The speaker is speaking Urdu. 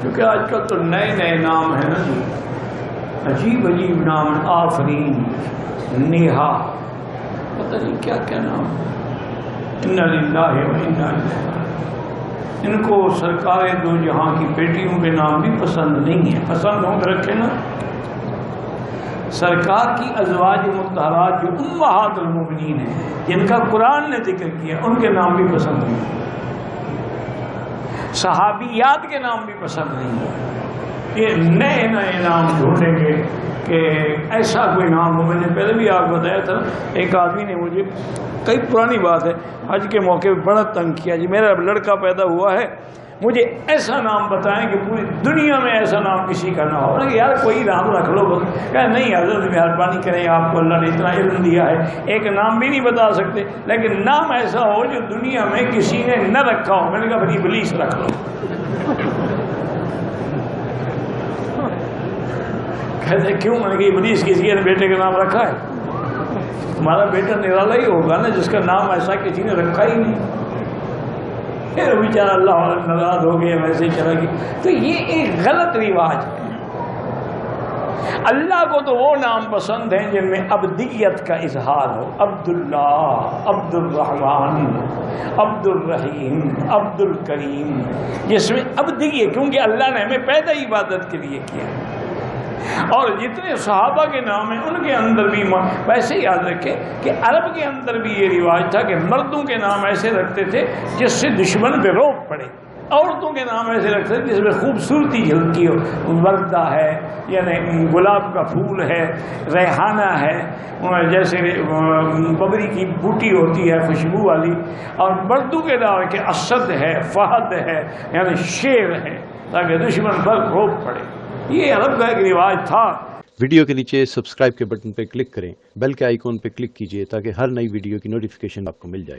کیونکہ آج کل تو نئے نئے نام ہیں نا جی، عجیب عجیب نام، آفرین، نیہا، پتہ نہیں کیا کیا نام ہے۔ انا للہ و انا الیہ راجعون۔ ان کو سرکار دو جہاں کی بیٹیوں کے نام بھی پسند نہیں ہیں، پسند ہوں گے رکھے نا۔ سرکار کی ازواج مطہرات جو امہات المومنین ہیں، جن کا قرآن نے ذکر کیا، ان کے نام بھی پسند نہیں ہیں، صحابیات کے نام بھی پسند نہیں ہیں۔ یہ نئے نئے نام ڈھونڈیں گے کہ ایسا کوئی نام ہو۔ میں نے پہلے بھی آپ بتایا تھا، ایک آدمی نے مجھے، کئی پرانی بات ہے، حج کے موقع پہ بڑا تنگ کیا، جی میرا لڑکا پیدا ہوا ہے، مجھے ایسا نام بتائیں کہ پوری دنیا میں ایسا نام کسی کا نہ ہو۔ میں نے کہا یار کوئی نام رکھ لو بس۔ کہا نہیں حضرت مہربانی کریں، آپ کو اللہ نے اتنا علم دیا ہے، ایک نام بھی نہیں بتا سکتے، لیکن نام ایسا ہو جو دنیا میں کسی نے نہ رکھا ہو۔ میں نے کہا پھر ابلیس رکھ لو۔ کہتے کیوں؟ میں نے کہا ابلیس کسی نے بیٹے کا نام رکھا ہے؟ تمہارا بیٹا نرالا ہی ہوگا نا جس کا نام ایسا کسی نے رکھا ہی نہیں۔ پھر بیچارہ اللہ والا ناراض ہو گیا، ویسے ہی چلا گیا۔ تو یہ ایک غلط رواج ہے۔ اللہ کو تو وہ نام پسند ہیں جن میں ابدیت کا اظہار ہو، عبداللہ، عبد الرحمن، عبد الرحیم، عبد الکریم، جس میں ابدیت، کیونکہ اللہ نے ہمیں پیدا عبادت کے لیے کیا۔ اور جتنے صحابہ کے نام ہیں ان کے اندر بھی ویسے یاد رکھیں کہ عرب کے اندر بھی یہ رواج تھا کہ مردوں کے نام ایسے رکھتے تھے جس سے دشمن پہ روب پڑے، عورتوں کے نام ایسے رکھتے تھے جس میں خوبصورتی جھلکی ہو۔ وردہ ہے، یعنی گلاب کا پھول ہے، ریحانہ ہے، جیسے ببری کی بوٹی ہوتی ہے خوشبو والی، اور مردوں کے نام کہ اسد ہے، فہد ہے، یعنی شیر ہے، تاکہ دشمن پر روب پڑے۔ یہ عرب کا ایک رواج تھا۔ ویڈیو کے نیچے سبسکرائب کے بٹن پہ کلک کریں، بیل کے آئیکن پہ کلک کیجئے تاکہ ہر نئی ویڈیو کی نوٹیفیکیشن آپ کو مل جائے۔